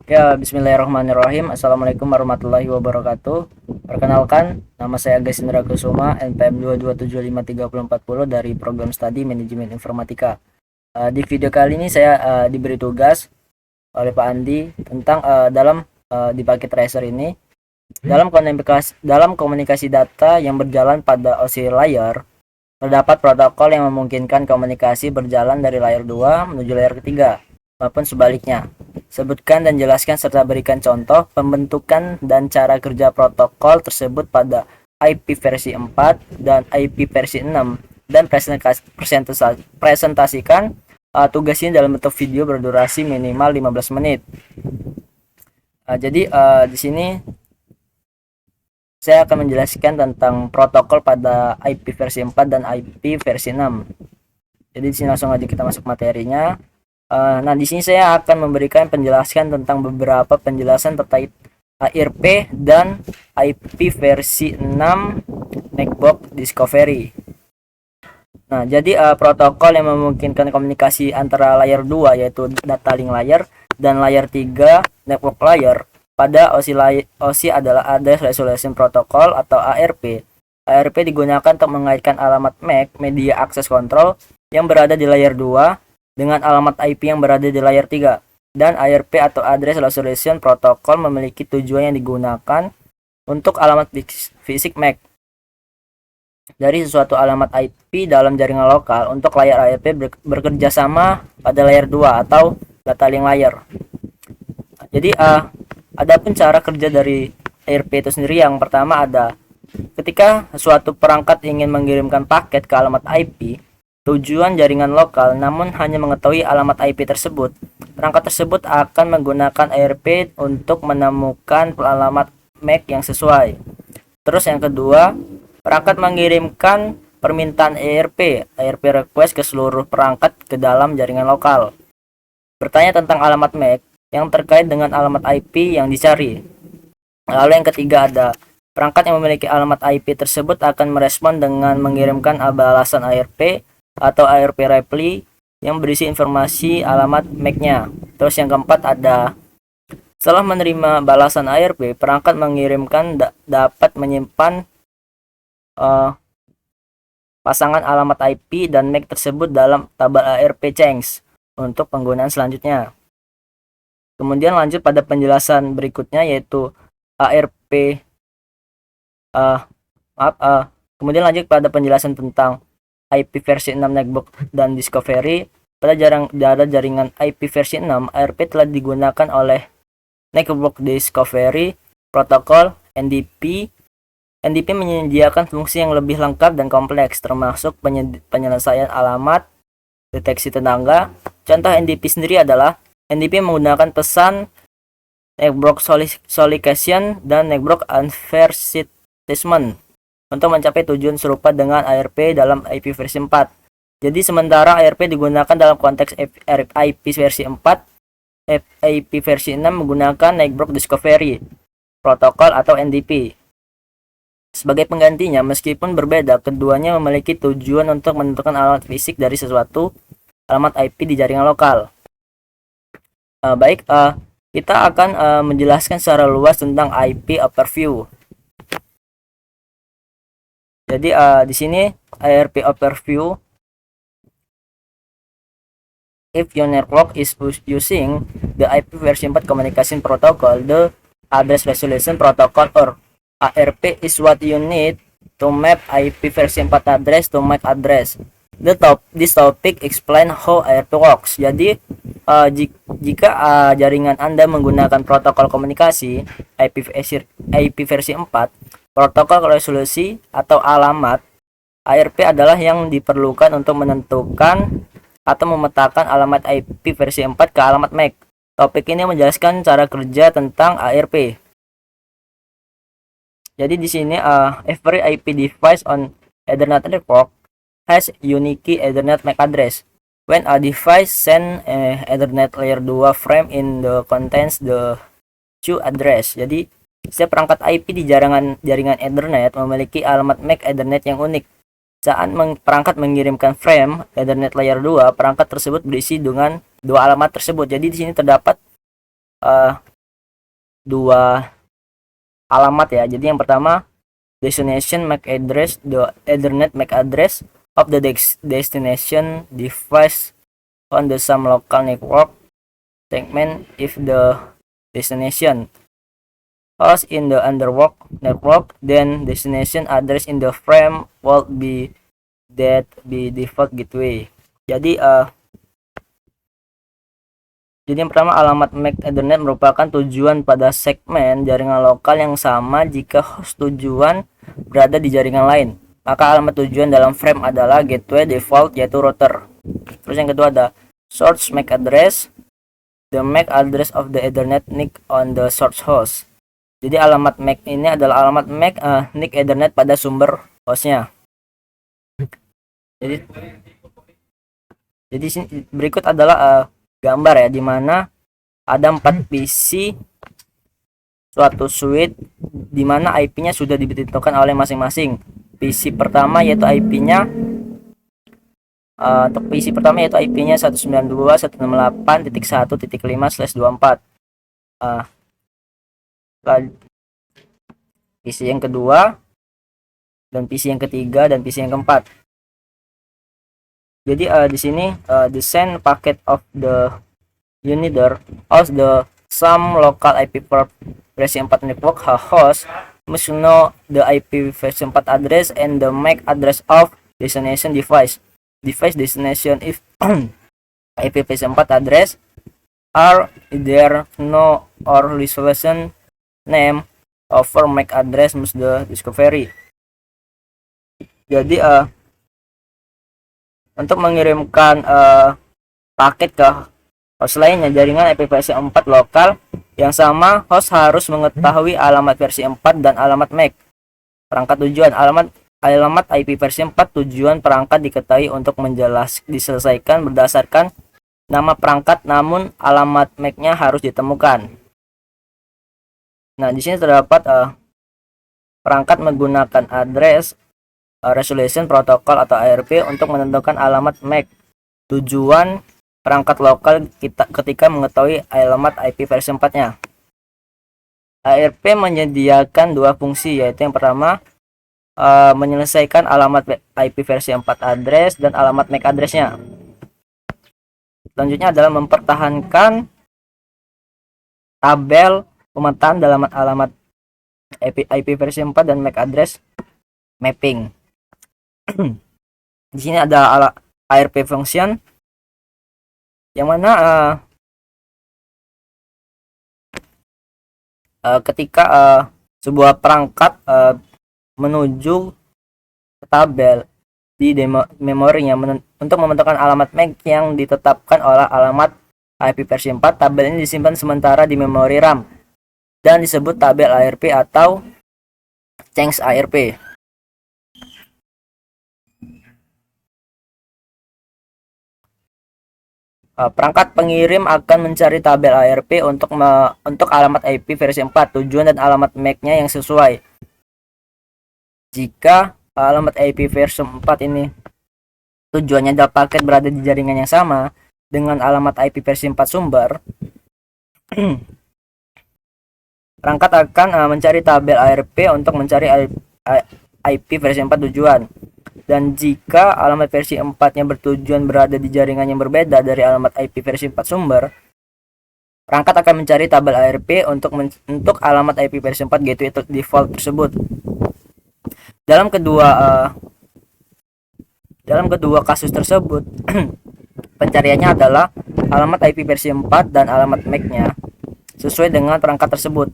Ya, bismillahirrahmanirrahim. Assalamualaikum warahmatullahi wabarakatuh. Perkenalkan, nama saya Agus Indra Kusuma, NPM 2275340 dari Program Studi Manajemen Informatika. Di video kali ini saya diberi tugas oleh Pak Andi tentang di paket tracer ini dalam komunikasi data yang berjalan pada OSI layar. Terdapat protokol yang memungkinkan komunikasi berjalan dari layar 2 menuju layar ketiga maupun sebaliknya. Sebutkan dan jelaskan serta berikan contoh pembentukan dan cara kerja protokol tersebut pada IP versi 4 dan IP versi 6 dan presentasikan tugas ini dalam bentuk video berdurasi minimal 15 menit. Jadi di sini saya akan menjelaskan tentang protokol pada IP versi 4 dan IP versi 6. Jadi di sini langsung aja kita masuk materinya. Nah, di sini saya akan memberikan penjelasan tentang beberapa penjelasan terkait ARP dan IP versi 6 MacBook Discovery. Nah, jadi protokol yang memungkinkan komunikasi antara layar 2 yaitu data link layar dan layar 3 network layer pada OSI adalah Address Resolution Protocol atau ARP. ARP digunakan untuk mengaitkan alamat MAC Media Access Control yang berada di layar 2 dengan alamat IP yang berada di layar 3. Dan ARP atau Address Resolution Protocol memiliki tujuan yang digunakan untuk alamat fisik MAC dari sesuatu alamat IP dalam jaringan lokal untuk layar ARP bekerja sama pada layar 2 atau data link layar. Jadi adapun cara kerja dari ARP itu sendiri, yang pertama ada ketika suatu perangkat ingin mengirimkan paket ke alamat IP tujuan jaringan lokal namun hanya mengetahui alamat IP tersebut, perangkat tersebut akan menggunakan ARP untuk menemukan alamat MAC yang sesuai. Terus yang kedua, perangkat mengirimkan permintaan ARP request ke seluruh perangkat ke dalam jaringan lokal, bertanya tentang alamat MAC yang terkait dengan alamat IP yang dicari. Lalu yang ketiga ada perangkat yang memiliki alamat IP tersebut akan merespon dengan mengirimkan balasan ARP atau ARP reply yang berisi informasi alamat MAC-nya. Terus yang keempat ada setelah menerima balasan ARP, perangkat mengirimkan dapat menyimpan pasangan alamat IP dan MAC tersebut dalam tabel ARP change untuk penggunaan selanjutnya. Kemudian lanjut pada penjelasan berikutnya yaitu ARP kemudian lanjut pada penjelasan tentang IP versi 6 MacBook dan Discovery. Pada jaringan IP versi 6, ARP telah digunakan oleh MacBook Discovery protokol NDP. NDP menyediakan fungsi yang lebih lengkap dan kompleks, termasuk penyelesaian alamat, deteksi tetangga. Contoh NDP sendiri adalah NDP menggunakan pesan network solicitation dan network advertisement untuk mencapai tujuan serupa dengan ARP dalam IP versi 4. Jadi sementara ARP digunakan dalam konteks IP versi 4, IP versi 6 menggunakan network discovery protokol atau NDP. Sebagai penggantinya, meskipun berbeda, keduanya memiliki tujuan untuk menentukan alamat fisik dari sesuatu alamat IP di jaringan lokal. Kita akan menjelaskan secara luas tentang IP overview. Jadi di sini ARP overview. If your network is using the IP version 4 communication protocol, the address resolution protocol or ARP is what you need to map IP version 4 address to MAC address. This topic explain how ARP works. Jadi jika jaringan Anda menggunakan protokol komunikasi IP versi 4, protokol resolusi atau alamat ARP adalah yang diperlukan untuk menentukan atau memetakan alamat IP versi 4 ke alamat MAC. Topik ini menjelaskan cara kerja tentang ARP. Jadi di sini every IP device on Ethernet network has unique Ethernet MAC address. When a device send Ethernet layer 2 frame in the contains the queue address. Jadi setiap perangkat IP di jaringan Ethernet memiliki alamat MAC Ethernet yang unik. Saat perangkat mengirimkan frame Ethernet layer 2, perangkat tersebut berisi dengan dua alamat tersebut. Jadi di sini terdapat dua alamat ya. Jadi yang pertama destination MAC address, the Ethernet MAC address of the destination device on the some local network segment if the destination host in the underworld network, then destination address in the frame will be that be default gateway. Jadi yang pertama, alamat MAC Ethernet merupakan tujuan pada segmen jaringan lokal yang sama jika host tujuan berada di jaringan lain. Maka alamat tujuan dalam frame adalah gateway default, yaitu router. Terus yang kedua ada source MAC address, the MAC address of the Ethernet NIC on the source host. Jadi alamat MAC ini adalah alamat MAC NIC Ethernet pada sumber hostnya. Jadi berikut adalah gambar ya, dimana ada 4 PC suatu suite dimana IP-nya sudah ditentukan oleh masing-masing. PC pertama yaitu IP-nya untuk PC pertama yaitu IP-nya 192.168.1.5/24. PC yang kedua dan PC yang ketiga dan PC yang keempat. Jadi di sini the send packet of the uniter of the some local IP for versi 4 network host must know the IP versi 4 address and the MAC address of destination device destination if IP versi 4 address are there no or resolution name over MAC address must the discovery. Jadi untuk mengirimkan paket ke host lainnya jaringan IP versi 4 lokal yang sama, host harus mengetahui alamat versi 4 dan alamat MAC perangkat tujuan. Alamat IP versi 4 tujuan perangkat diketahui untuk diselesaikan berdasarkan nama perangkat, namun alamat MAC-nya harus ditemukan. Nah, di sini terdapat perangkat menggunakan address resolution protocol atau ARP untuk menentukan alamat MAC tujuan perangkat lokal ketika mengetahui alamat IP versi 4-nya. ARP menyediakan dua fungsi, yaitu yang pertama menyelesaikan alamat IP versi 4 address dan alamat MAC address-nya. Selanjutnya adalah mempertahankan tabel pemetaan dalam alamat IP versi 4 dan MAC address mapping. Di sini ada ARP function yang mana ketika sebuah perangkat menuju ke tabel di memorinya untuk membentukkan alamat MAC yang ditetapkan oleh alamat IP versi 4, tabel ini disimpan sementara di memori RAM dan disebut tabel ARP atau chunks ARP. Perangkat pengirim akan mencari tabel ARP untuk alamat IP versi 4 tujuan dan alamat MAC-nya yang sesuai. Jika alamat IP versi 4 ini tujuannya adalah paket berada di jaringan yang sama dengan alamat IP versi 4 sumber, perangkat akan mencari tabel ARP untuk mencari IP versi 4 tujuan. Dan jika alamat versi 4-nya bertujuan berada di jaringan yang berbeda dari alamat IP versi 4 sumber, perangkat akan mencari tabel ARP untuk alamat IP versi 4 gateway default tersebut. Dalam kedua kasus tersebut, pencariannya adalah alamat IP versi 4 dan alamat MAC-nya sesuai dengan perangkat tersebut.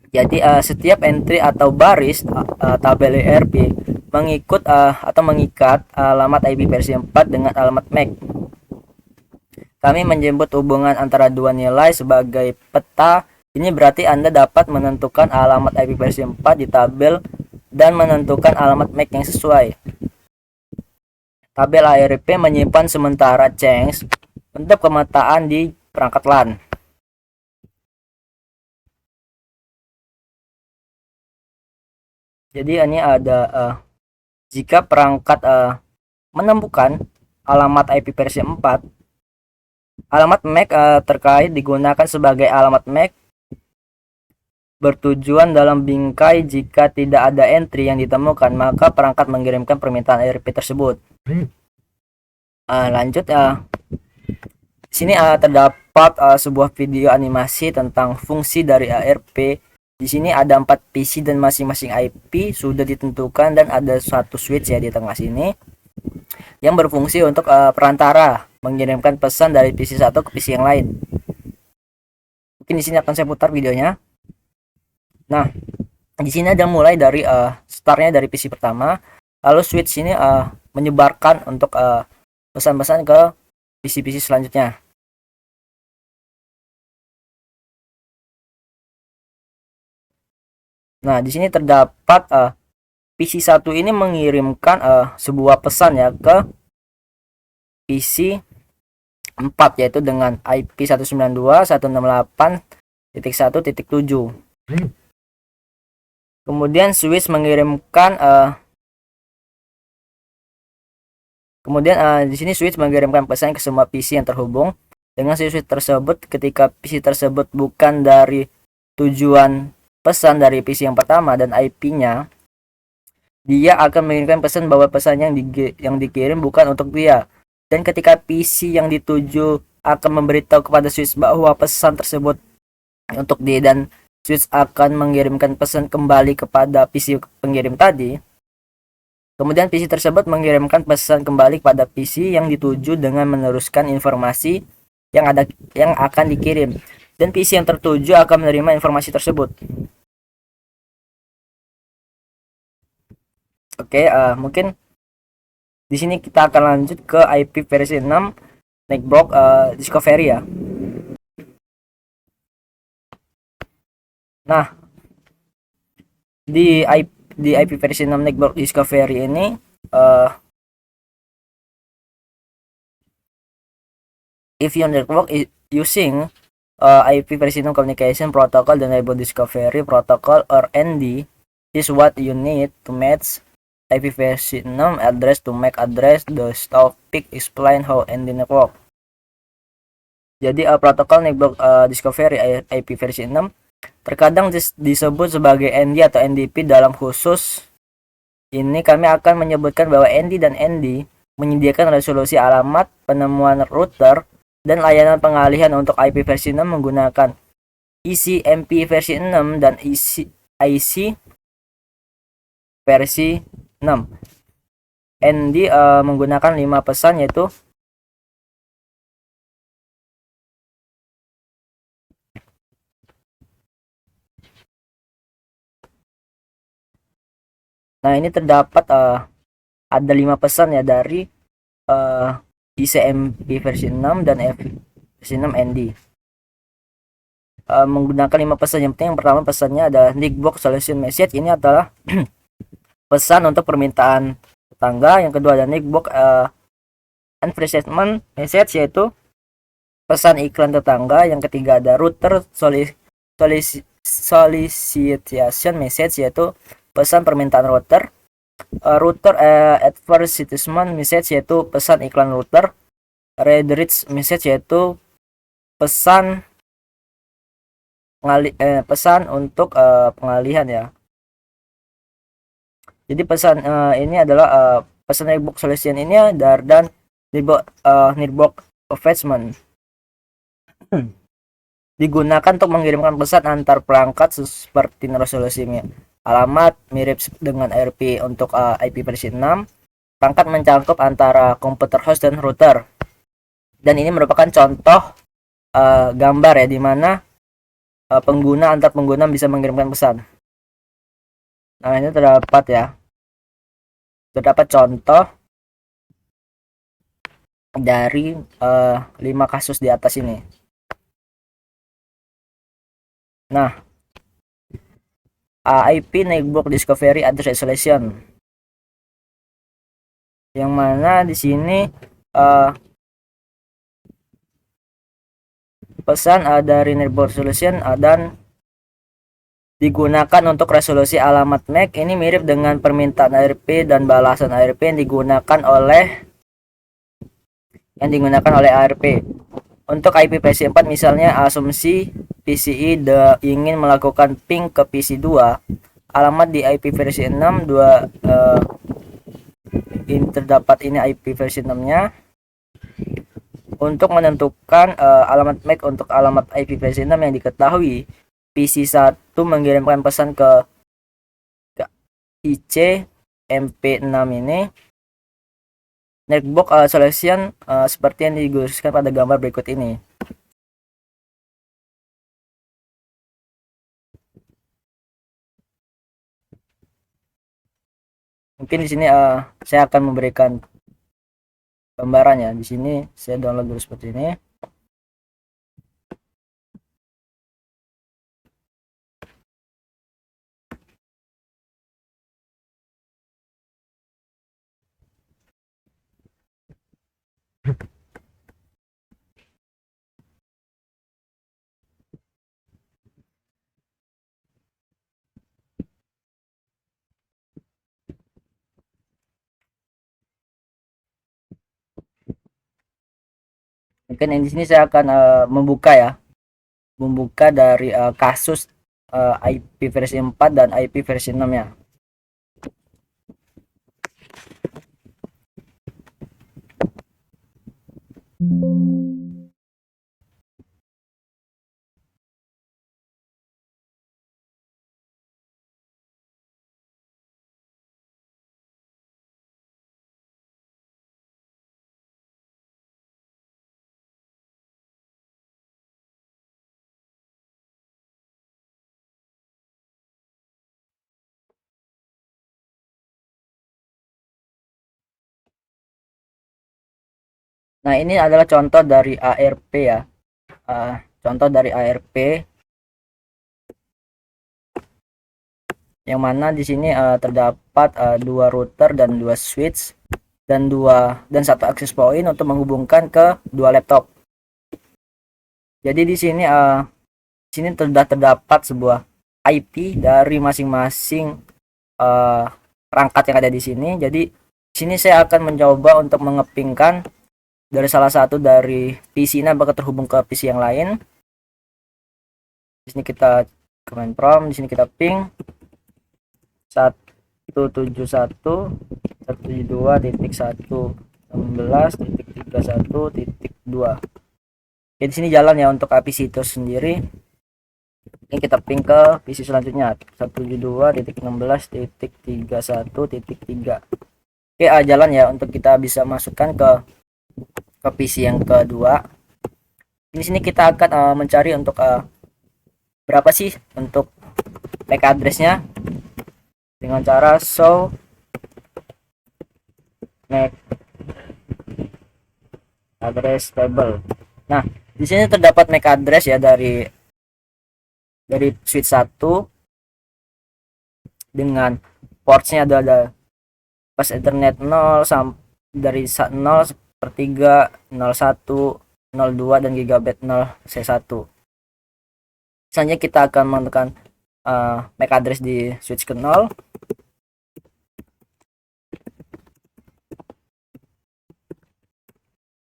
Jadi setiap entry atau baris tabel ARP mengikat alamat IP versi 4 dengan alamat MAC. Kami menyebut hubungan antara dua nilai sebagai peta. Ini berarti Anda dapat menentukan alamat IP versi 4 di tabel dan menentukan alamat MAC yang sesuai. Tabel ARP menyimpan sementara chunks untuk pemetaan di perangkat LAN. Jadi ini ada jika perangkat menemukan alamat IP versi 4 Alamat MAC terkait digunakan sebagai alamat MAC bertujuan dalam bingkai. Jika tidak ada entry yang ditemukan, maka perangkat mengirimkan permintaan ARP tersebut. Lanjut sini terdapat sebuah video animasi tentang fungsi dari ARP. Di sini ada 4 PC dan masing-masing IP sudah ditentukan dan ada satu switch ya di tengah sini yang berfungsi untuk perantara mengirimkan pesan dari PC satu ke PC yang lain. Mungkin di sini akan saya putar videonya. Nah, di sini ada mulai dari startnya dari PC pertama, lalu switch ini menyebarkan untuk pesan-pesan ke PC-PC selanjutnya. Nah, di sini terdapat PC 1 ini mengirimkan sebuah pesan ya ke PC 4 yaitu dengan IP 192.168.1.7. Kemudian switch mengirimkan di sini switch mengirimkan pesan ke semua PC yang terhubung dengan switch tersebut. Ketika PC tersebut bukan dari tujuan pesan dari PC yang pertama dan IP-nya, dia akan mengirimkan pesan bahwa pesan yang dikirim bukan untuk dia. Dan ketika PC yang dituju akan memberitahu kepada switch bahwa pesan tersebut untuk dia dan switch akan mengirimkan pesan kembali kepada PC pengirim tadi. Kemudian PC tersebut mengirimkan pesan kembali kepada PC yang dituju dengan meneruskan informasi yang akan dikirim. Dan PC yang tertuju akan menerima informasi tersebut. Oke, mungkin di sini kita akan lanjut ke IP versi 6 Network Discovery ya. Nah, di IP versi 6 Network Discovery ini if your network is using IP versi 6 Communication Protocol dan Network Discovery Protocol or ND is what you need to match IP versi 6 address to make address the topic explain how ND network. Jadi protokol network discovery IP versi 6 terkadang disebut sebagai ND atau NDP. Dalam khusus ini kami akan menyebutkan bahwa ND dan ND menyediakan resolusi alamat, penemuan router, dan layanan pengalihan untuk IP versi 6 menggunakan ECMP versi 6 dan IC versi 6. ND menggunakan 5 pesan yaitu Nah, ini terdapat ada 5 pesan ya dari ICMP versi 6 dan versi 6 ND. Menggunakan 5 pesan. Yang penting yang pertama pesannya adalah Nickbox Solution Message. Ini adalah pesan untuk permintaan tetangga. Yang kedua ada Nickbox Advertisement Message yaitu pesan iklan tetangga. Yang ketiga ada Router Solicitation Message yaitu pesan permintaan router. Router Advertisement Message yaitu pesan iklan router. Redirect Message yaitu pesan pesan untuk pengalihan ya. Jadi pesan ini adalah pesan Network Solution ini dan Network Advertisement digunakan untuk mengirimkan pesan antar perangkat seperti resolusi alamat mirip dengan ARP untuk IP versi 6. Perangkat mencakup antara komputer host dan router. Dan ini merupakan contoh gambar ya di mana pengguna antar pengguna bisa mengirimkan pesan. Nah, ini terdapat contoh dari 5 kasus di atas ini. Nah, IP Network Discovery Address Resolution, yang mana di sini pesan dari Network Solution dan digunakan untuk resolusi alamat MAC. Ini mirip dengan permintaan ARP dan balasan ARP yang digunakan oleh ARP. Untuk IP versi 4 misalnya asumsi PCI ingin melakukan ping ke PC 2, alamat di IP versi 6 ini terdapat ini IP versi 6-nya. Untuk menentukan alamat MAC untuk alamat IP versi 6 yang diketahui, PC 1 mengirimkan pesan ke IC MP6 ini. Netbox selection seperti yang digambarkan pada gambar berikut ini. Mungkin di sini saya akan memberikan gambarannya. Di sini saya download dulu seperti ini. Mungkin di sini saya akan membuka ya, membuka dari kasus IP versi 4 dan IP versi 6 ya. Nah, ini adalah contoh dari ARP ya. Contoh dari ARP yang mana di sini terdapat dua router dan dua switch dan satu access point untuk menghubungkan ke dua laptop. Jadi di sini sudah terdapat sebuah IP dari masing-masing perangkat yang ada di sini. Jadi di sini saya akan mencoba untuk mengepingkan dari salah satu dari PC ini apakah terhubung ke PC yang lain. Di sini kita command prompt, di sini kita ping 171.172.1.16.31.2. Jadi sini jalan ya untuk PC itu sendiri. Ini kita ping ke PC selanjutnya 172.16.31.3. Oke, jalan ya untuk kita bisa masukkan ke PC yang kedua. Di sini kita akan mencari untuk berapa sih untuk MAC addressnya dengan cara show MAC address table. Nah, di sini terdapat MAC address ya dari switch 1 dengan portsnya ada pas Ethernet 0 dari 0 per 3, 01, 02 dan gigabit 0 C1. Misalnya kita akan menekan MAC address di switch ke 0.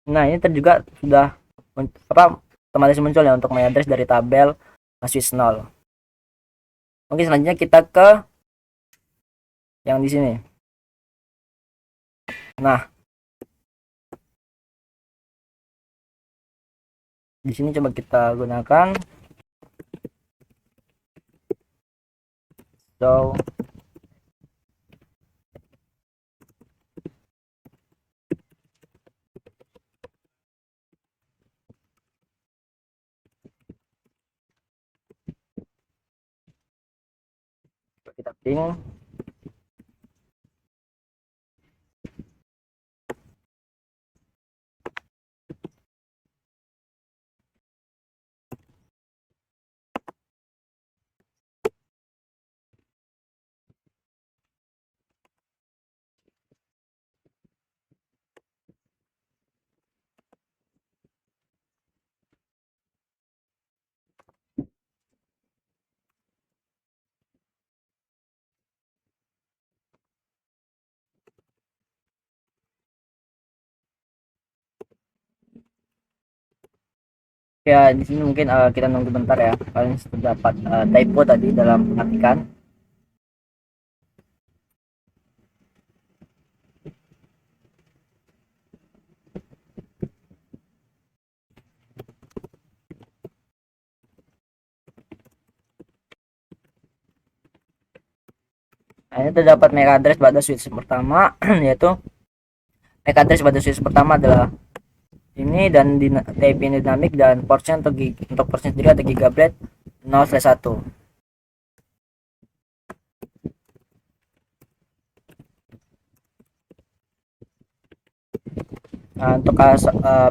Nah, ini juga sudah otomatis muncul ya untuk MAC address dari tabel switch 0. Mungkin selanjutnya kita ke yang di sini. Nah, di sini coba kita gunakan so kita ping Ya, di sini mungkin kita nunggu bentar ya. Kalian terdapat typo tadi dalam pengatikan. Nah, ini terdapat MAC address pada switch pertama yaitu MAC address pada switch pertama adalah ini dan di TIP ini dinamik dan portnya untuk portnya sendiri ada gigabyte 0/1. Nah, untuk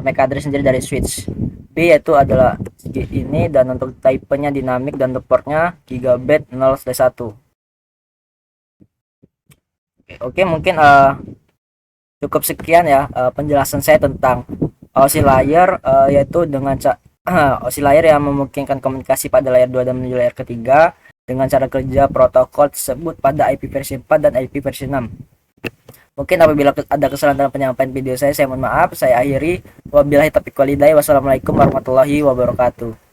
MAC address sendiri dari switch B yaitu adalah ini dan untuk type-nya dinamik dan untuk portnya gigabit 0/1. Oke, mungkin cukup sekian ya penjelasan saya tentang oscillator yaitu dengan oscillator yang memungkinkan komunikasi pada layer 2 dan menuju layer ketiga dengan cara kerja protokol tersebut pada IP versi 4 dan IP versi 6. Mungkin apabila ada kesalahan dalam penyampaian video saya mohon maaf. Saya akhiri. Wabillahi taufiq walhidayah. Wassalamualaikum warahmatullahi wabarakatuh.